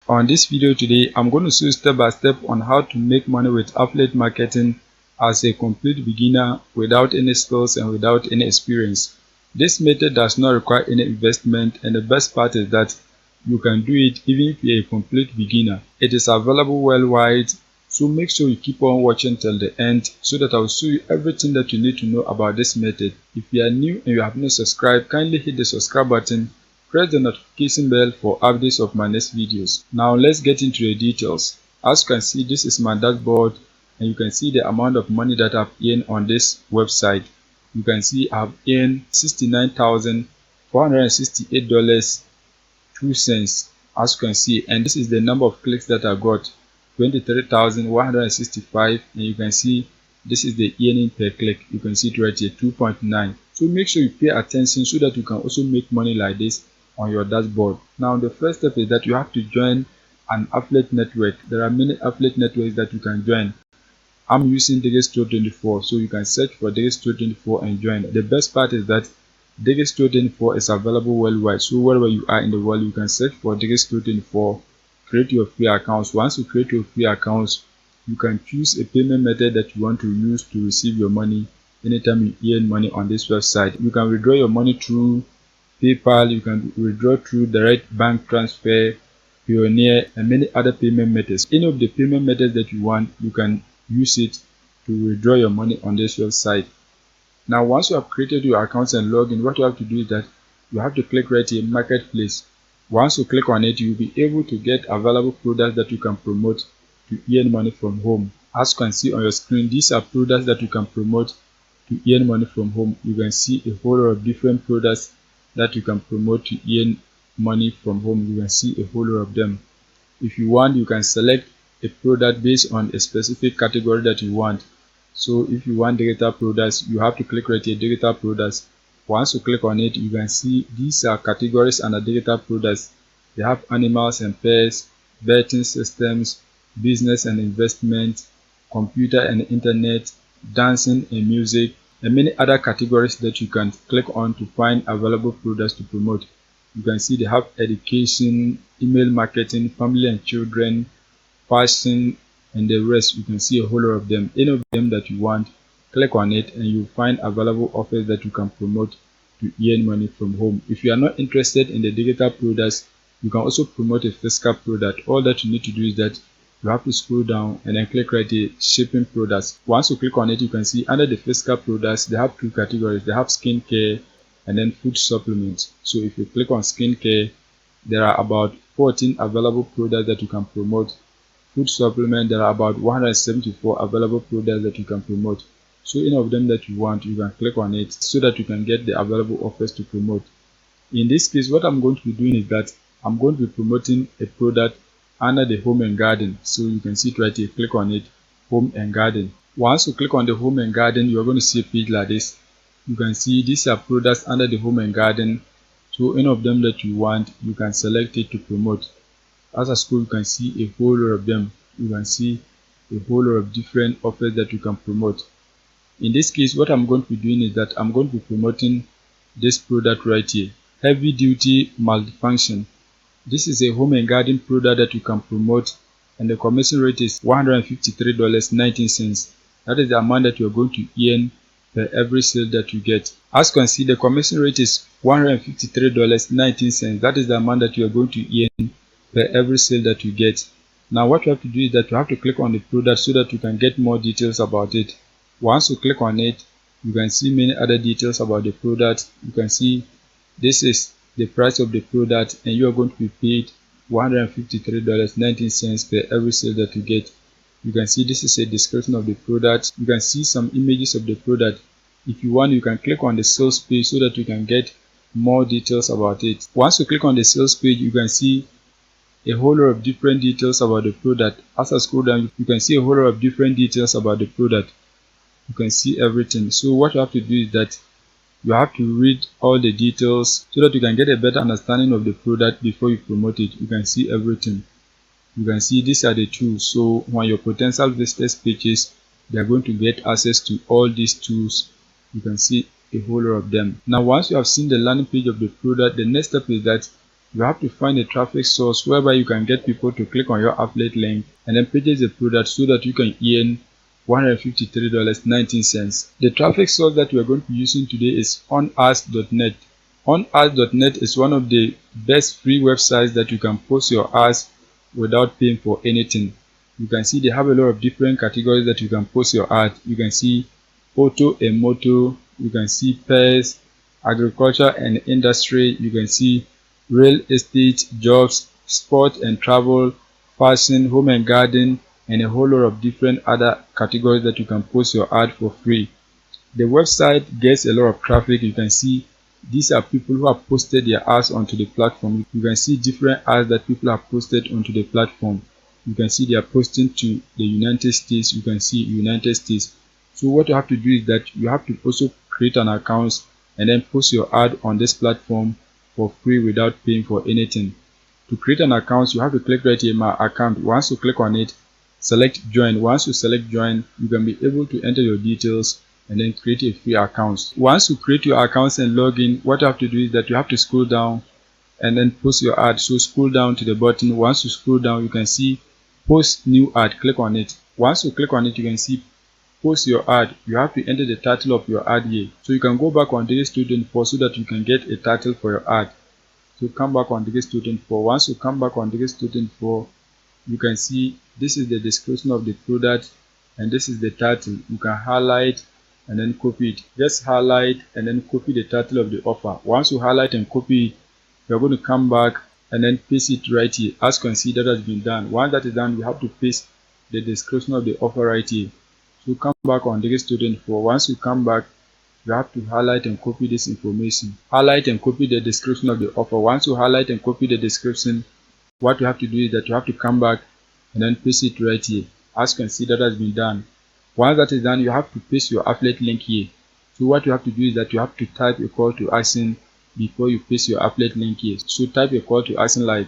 On this video today, I'm going to show you step by step on how to make money with affiliate marketing as a complete beginner without any skills and without any experience. This method does not require any investment, and the best part is that you can do it even if you're a complete beginner. It is available worldwide, so make sure you keep on watching till the end so that I'll show you everything that you need to know about this method. If you are new and you have not subscribed, kindly hit the subscribe button. Press the notification bell for updates of my next videos. Now let's get into the details. As you can see, this is my dashboard and you can see the amount of money that I've earned on this website. You can see I've earned $69,468.02 as you can see, and this is the number of clicks that I got, 23,165, and you can see this is the earning per click. You can see it right here, 2.9. So make sure you pay attention so that you can also make money like this on your dashboard. Now the first step is that you have to join an affiliate network. There are many affiliate networks that you can join. I'm using Digistore24, so you can search for Digistore24 and join. The best part is that Digistore24 is available worldwide, so wherever you are in the world, you can search for Digistore24, create your free accounts. Once you create your free accounts, you can choose a payment method that you want to use to receive your money anytime you earn money on this website. You can withdraw your money through PayPal, you can withdraw through direct bank transfer, Pioneer, and many other payment methods. Any of the payment methods that you want, you can use it to withdraw your money on this website. Now once you have created your accounts and log in, what you have to do is that you have to click right here, marketplace. Once you click on it, you'll be able to get available products that you can promote to earn money from home. As you can see on your screen, these are products that you can promote to earn money from home. You can see a whole lot of different products that you can promote to earn money from home. You can see a whole lot of them. If you want, you can select a product based on a specific category that you want. So if you want digital products, you have to click right here, digital products. Once you click on it, you can see these are categories under digital products. They have animals and pets, betting systems, business and investment, computer and internet, dancing and music, and many other categories that you can click on to find available products to promote. You can see they have education, email marketing, family and children, fashion, and the rest. You can see a whole lot of them. Any of them that you want, click on it and you'll find available offers that you can promote to earn money from home. If you are not interested in the digital products, you can also promote a physical product. All that you need to do is that you have to scroll down and then click right here, shipping products. Once you click on it, you can see under the physical products, they have two categories. They have skincare and then food supplements. So if you click on skincare, there are about 14 available products that you can promote. Food supplement, there are about 174 available products that you can promote. So any of them that you want, you can click on it so that you can get the available offers to promote. In this case, what I'm going to be doing is that I'm going to be promoting a product under the home and garden. So you can see it right here, click on it, home and garden. Once you click on the home and garden, you're going to see a page like this. You can see these are products under the home and garden. So any of them that you want, you can select it to promote. As a scroll, you can see a whole lot of them. You can see a whole lot of different offers that you can promote. In this case, what I'm going to be doing is that I'm going to be promoting this product right here, heavy duty multifunction. This is a home and garden product that you can promote, and the commission rate is $153.19. That is the amount that you're going to earn per every sale that you get. As you can see, the commission rate is $153.19. That is the amount that you're going to earn per every sale that you get. Now what you have to do is that you have to click on the product so that you can get more details about it. Once you click on it, you can see many other details about the product. You can see this is the price of the product and you are going to be paid $153.19 per every sale that you get. You can see this is a description of the product. You can see some images of the product. If you want, you can click on the sales page so that you can get more details about it. Once you click on the sales page, you can see a whole lot of different details about the product. As I scroll down, you can see a whole lot of different details about the product. You can see everything. So what you have to do is that you have to read all the details so that you can get a better understanding of the product before you promote it. You can see everything. You can see these are the tools. So when your potential visitors pages, they are going to get access to all these tools. You can see a whole lot of them. Now once you have seen the landing page of the product, the next step is that you have to find a traffic source whereby you can get people to click on your affiliate link and then purchase the product so that you can earn $153.19. The traffic source that we are going to be using today is onads.net. Onads.net is one of the best free websites that you can post your ads without paying for anything. You can see they have a lot of different categories that you can post your ad. You can see auto and motor, you can see pets, agriculture and industry, you can see real estate, jobs, sport and travel, fashion, home and garden, and a whole lot of different other categories that you can post your ad for free. The website gets a lot of traffic. You can see these are people who have posted their ads onto the platform. You can see different ads that people have posted onto the platform. You can see they are posting to the United States. You can see United States. So what you have to do is that you have to also create an account and then post your ad on this platform for free without paying for anything. To create an account, you have to click right here, my account. Once you click on it, select join. Once you select join, you can be able to enter your details and then create a free account. Once you create your accounts and log in, what you have to do is that you have to scroll down and then post your ad. So scroll down to the button. Once you scroll down, you can see post new ad. Click on it. Once you click on it, you can see post your ad. You have to enter the title of your ad here. So you can go back on Digistudent4 so that you can get a title for your ad. So come back on Digistudent4. Once you come back on Digistudent4, you can see this is the description of the product and this is the title. You can highlight and then copy it. Just highlight and then copy the title of the offer. Once you highlight and copy it, you're going to come back and then paste it right here. As you can see, that has been done. Once that is done, you have to paste the description of the offer right here. So come back on Digistudent4. Once you come back, you have to highlight and copy this information. Highlight and copy the description of the offer. Once you highlight and copy the description, what you have to do is that you have to come back and then paste it right here. As you can see, that has been done. Once that is done, you have to paste your affiliate link here. So what you have to do is that you have to type a call to action before you paste your affiliate link here. So type a call to action like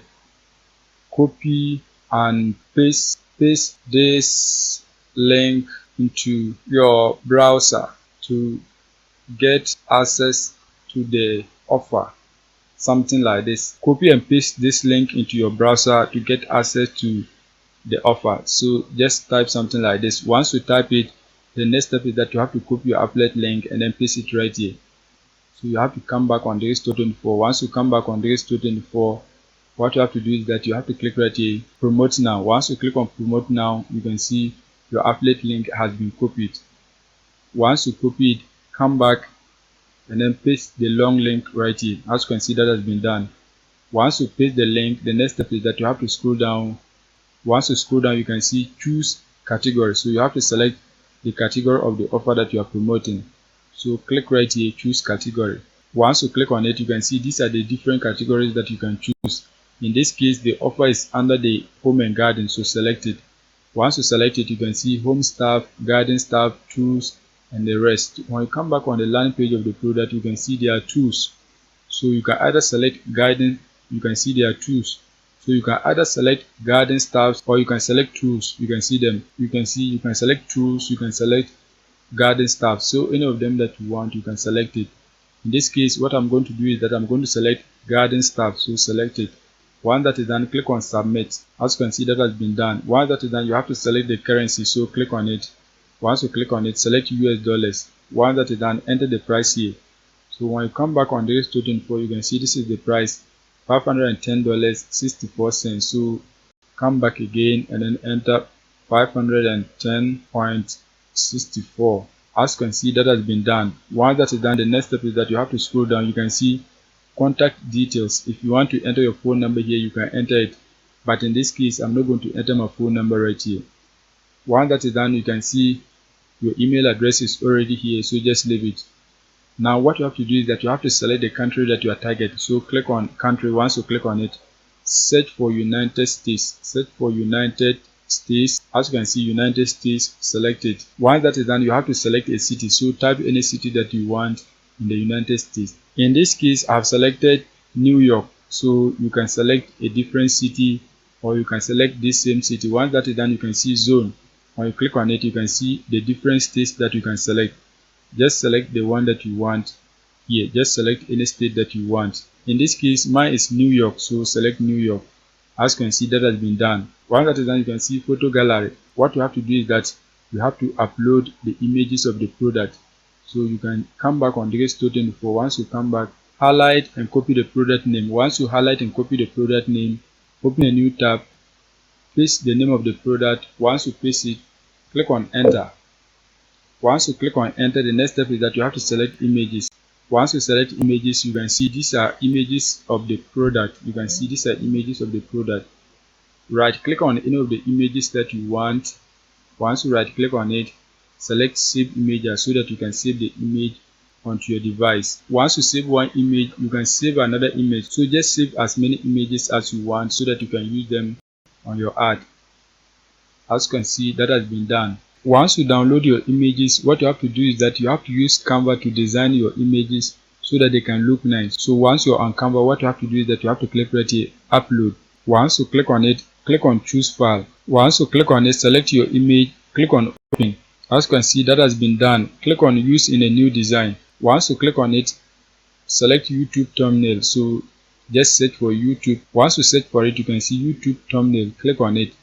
copy and paste this link into your browser to get access to the offer. Something like this. Copy and paste this link into your browser to get access to the offer. So just type something like this. Once you type it, the next step is that you have to copy your affiliate link and then paste it right here. So you have to come back on Digistudent4. Once you come back on Digistudent4, what you have to do is that you have to click right here, promote now. Once you click on promote now, you can see your affiliate link has been copied. Once you copy it, come back and then paste the long link right here. As you can see, that has been done. Once you paste the link, the next step is that you have to scroll down. Once you scroll down, you can see choose category. So you have to select the category of the offer that you are promoting. So click right here, choose category. Once you click on it, you can see these are the different categories that you can choose. In this case, the offer is under the home and garden, so select it. Once you select it, you can see home stuff, garden stuff, tools, and the rest. When you come back on the landing page of the product, you can see there are tools. So you can either select garden, you can see there are tools. So you can either select garden stuff or you can select tools. You can see them. You can select tools, you can select garden stuff. So any of them that you want, you can select it. In this case, what I'm going to do is that I'm going to select garden stuff. So select it. Once that is done, click on submit. As you can see, that has been done. Once that is done, you have to select the currency. So click on it. Once you click on it, select US dollars. Once that is done, enter the price here. So when you come back on Digistudent4, you can see this is the price, $510.64. So come back again and then enter 510.64. As you can see, that has been done. Once that is done, the next step is that you have to scroll down. You can see contact details. If you want to enter your phone number here, you can enter it. But in this case, I'm not going to enter my phone number right here. Once that is done, you can see your email address is already here. So just leave it. Now what you have to do is that you have to select the country that you are targeting. So click on country. Once you click on it, search for United States. Search for United States. As you can see, United States, select it. Once that is done, you have to select a city. So type any city that you want in the United States. In this case, I've selected New York. So you can select a different city or you can select this same city. Once that is done, you can see zone. When you click on it, you can see the different states that you can select. Just select the one that you want here. Just select any state that you want. In this case, mine is New York, so select New York. As you can see, that has been done. Once that is done, you can see photo gallery. What you have to do is that you have to upload the images of the product. So you can come back on this total for once you come back, highlight and copy the product name. Once you highlight and copy the product name, open a new tab, paste the name of the product. Once you paste it, click on enter. Once you click on enter, the next step is that you have to select images. Once you select images, you can see these are images of the product. You can see these are images of the product. Right click on any of the images that you want. Once you right click on it, select save images so that you can save the image onto your device. Once you save one image, you can save another image. So just save as many images as you want so that you can use them on your ad. As you can see, that has been done. Once you download your images, what you have to do is that you have to use Canva to design your images so that they can look nice. So once you're on Canva, what you have to do is that you have to click right here, upload. Once you click on it, click on choose file. Once you click on it, select your image, click on open. As you can see, that has been done. Click on use in a new design. Once you click on it, select YouTube thumbnail. So just search for YouTube. Once you search for it, you can see YouTube thumbnail. Click on it.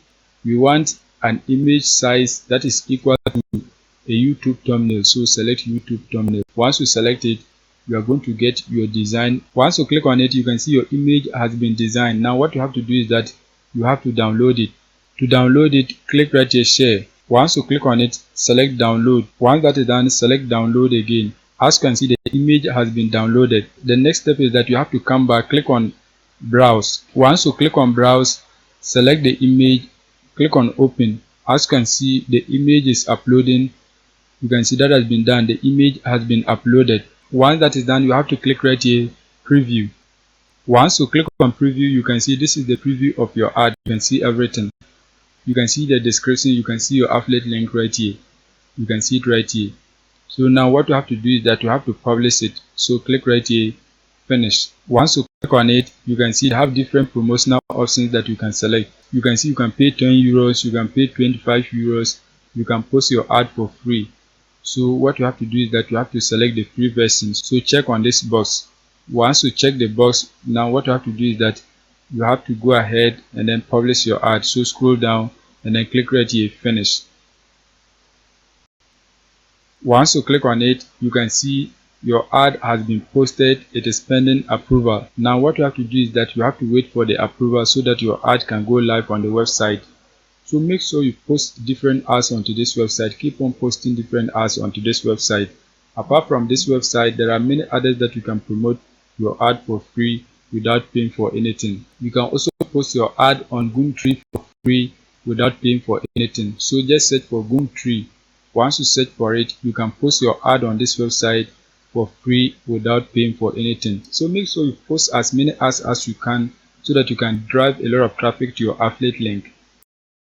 We want an image size that is equal to a YouTube thumbnail, so select YouTube thumbnail. Once you select it, you are going to get your design. Once you click on it, you can see your image has been designed. Now what you have to do is that you have to download it. To download it, click right here, share. Once you click on it, select download. Once that is done, select download again. As you can see, the image has been downloaded. The next step is that you have to come back, click on browse. Once you click on browse, select the image, click on open. As you can see, the image is uploading. You can see that has been done. The image has been uploaded. Once that is done, you have to click right here, preview. Once you click on preview, you can see this is the preview of your ad. You can see everything. You can see the description. You can see your affiliate link right here. You can see it right here. So now what you have to do is that you have to publish it. So click right here, finish. Once you click on it, you can see you have different promotional options that you can select. You can see you can pay 10 euros, you can pay 25 euros, you can post your ad for free. So what you have to do is that you have to select the free version. So check on this box. Once you check the box, now what you have to do is that you have to go ahead and then publish your ad. So scroll down and then click right here, finish. Once you click on it, you can see your ad has been posted. It is pending approval. Now what you have to do is that you have to wait for the approval so that your ad can go live on the website. So make sure you post different ads onto this website. Keep on posting different ads onto this website. Apart from this website, there are many others that you can promote your ad for free without paying for anything. You can also post your ad on Gumtree for free without paying for anything. So just search for Gumtree. Once you search for it, you can post your ad on this website for free without paying for anything. So make sure you post as many ads as you can so that you can drive a lot of traffic to your affiliate link.